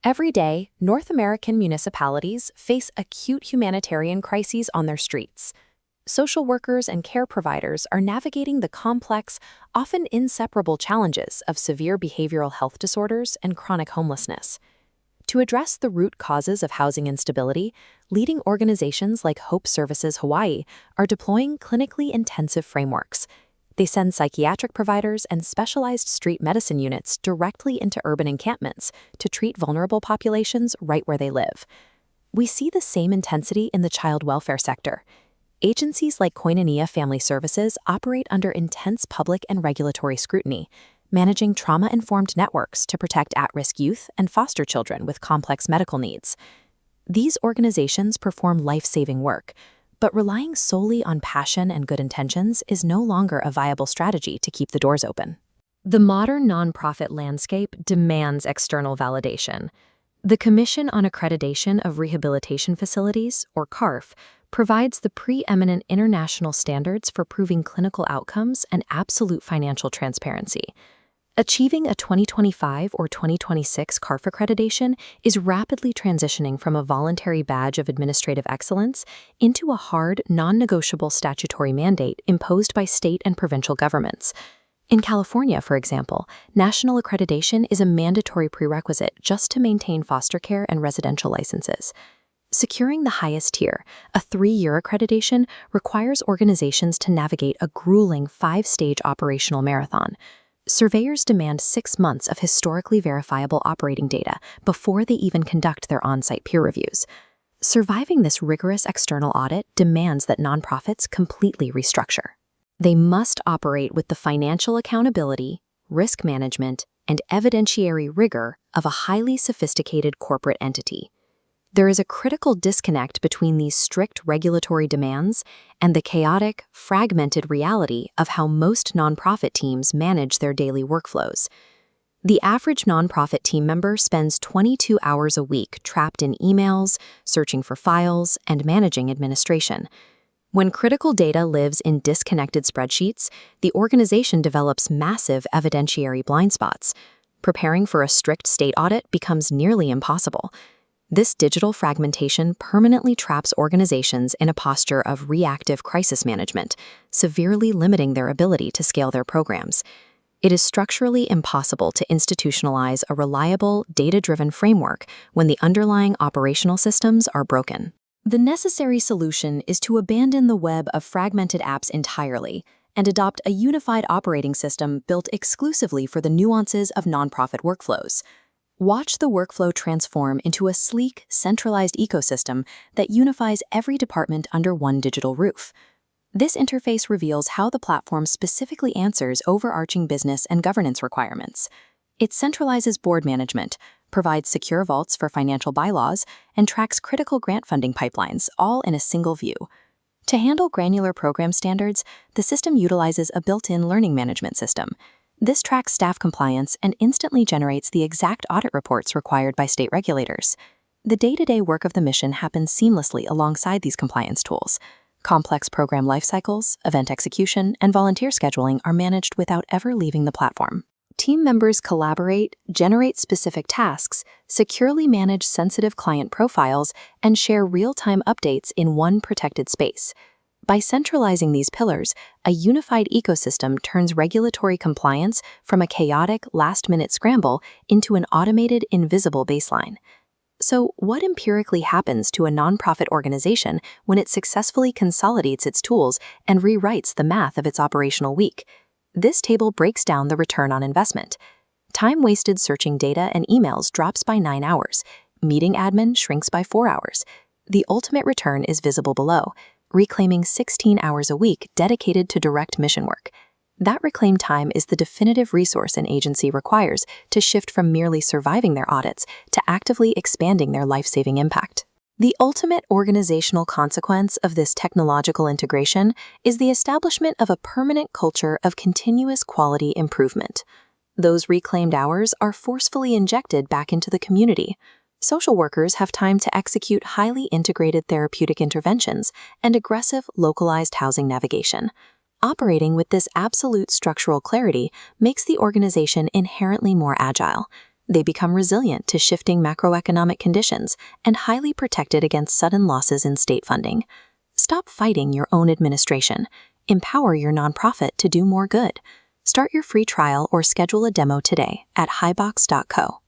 Every day, North American municipalities face acute humanitarian crises on their streets. Social workers and care providers are navigating the complex, often inseparable challenges of severe behavioral health disorders and chronic homelessness. To address the root causes of housing instability, leading organizations like Hope Services Hawaii are deploying clinically intensive frameworks. They send psychiatric providers and specialized street medicine units directly into urban encampments to treat vulnerable populations right where they live. We see the same intensity in the child welfare sector. Agencies like Koinonia Family Services operate under intense public and regulatory scrutiny, managing trauma-informed networks to protect at-risk youth and foster children with complex medical needs. These organizations perform life-saving work, but relying solely on passion and good intentions is no longer a viable strategy to keep the doors open. The modern nonprofit landscape demands external validation. The Commission on Accreditation of Rehabilitation Facilities, or CARF, provides the preeminent international standards for proving clinical outcomes and absolute financial transparency. Achieving a 2025 or 2026 CARF accreditation is rapidly transitioning from a voluntary badge of administrative excellence into a hard, non-negotiable statutory mandate imposed by state and provincial governments. In California, for example, national accreditation is a mandatory prerequisite just to maintain foster care and residential licenses. Securing the highest tier, a 3-year accreditation, requires organizations to navigate a grueling 5-stage operational marathon. Surveyors demand 6 months of historically verifiable operating data before they even conduct their on-site peer reviews. Surviving this rigorous external audit demands that nonprofits completely restructure. They must operate with the financial accountability, risk management, and evidentiary rigor of a highly sophisticated corporate entity. There is a critical disconnect between these strict regulatory demands and the chaotic, fragmented reality of how most nonprofit teams manage their daily workflows. The average nonprofit team member spends 22 hours a week trapped in emails, searching for files, and managing administration. When critical data lives in disconnected spreadsheets, the organization develops massive evidentiary blind spots. Preparing for a strict state audit becomes nearly impossible. This digital fragmentation permanently traps organizations in a posture of reactive crisis management, severely limiting their ability to scale their programs. It is structurally impossible to institutionalize a reliable, data-driven framework when the underlying operational systems are broken. The necessary solution is to abandon the web of fragmented apps entirely and adopt a unified operating system built exclusively for the nuances of nonprofit workflows. Watch the workflow transform into a sleek, centralized ecosystem that unifies every department under one digital roof. This interface reveals how the platform specifically answers overarching business and governance requirements. It centralizes board management, provides secure vaults for financial bylaws, and tracks critical grant funding pipelines, all in a single view. To handle granular program standards, the system utilizes a built-in learning management system. This tracks staff compliance and instantly generates the exact audit reports required by state regulators. The day-to-day work of the mission happens seamlessly alongside these compliance tools. Complex program life cycles, event execution, and volunteer scheduling are managed without ever leaving the platform. Team members collaborate, generate specific tasks, securely manage sensitive client profiles, and share real-time updates in one protected space. By centralizing these pillars, a unified ecosystem turns regulatory compliance from a chaotic, last-minute scramble into an automated, invisible baseline. So, what empirically happens to a nonprofit organization when it successfully consolidates its tools and rewrites the math of its operational week? This table breaks down the return on investment. Time wasted searching data and emails drops by 9 hours. Meeting admin shrinks by 4 hours. The ultimate return is visible below, reclaiming 16 hours a week dedicated to direct mission work. That reclaimed time is the definitive resource an agency requires to shift from merely surviving their audits to actively expanding their life-saving impact. The ultimate organizational consequence of this technological integration is the establishment of a permanent culture of continuous quality improvement. Those reclaimed hours are forcefully injected back into the community. Social workers have time to execute highly integrated therapeutic interventions and aggressive, localized housing navigation. Operating with this absolute structural clarity makes the organization inherently more agile. They become resilient to shifting macroeconomic conditions and highly protected against sudden losses in state funding. Stop fighting your own administration. Empower your nonprofit to do more good. Start your free trial or schedule a demo today at highbox.co.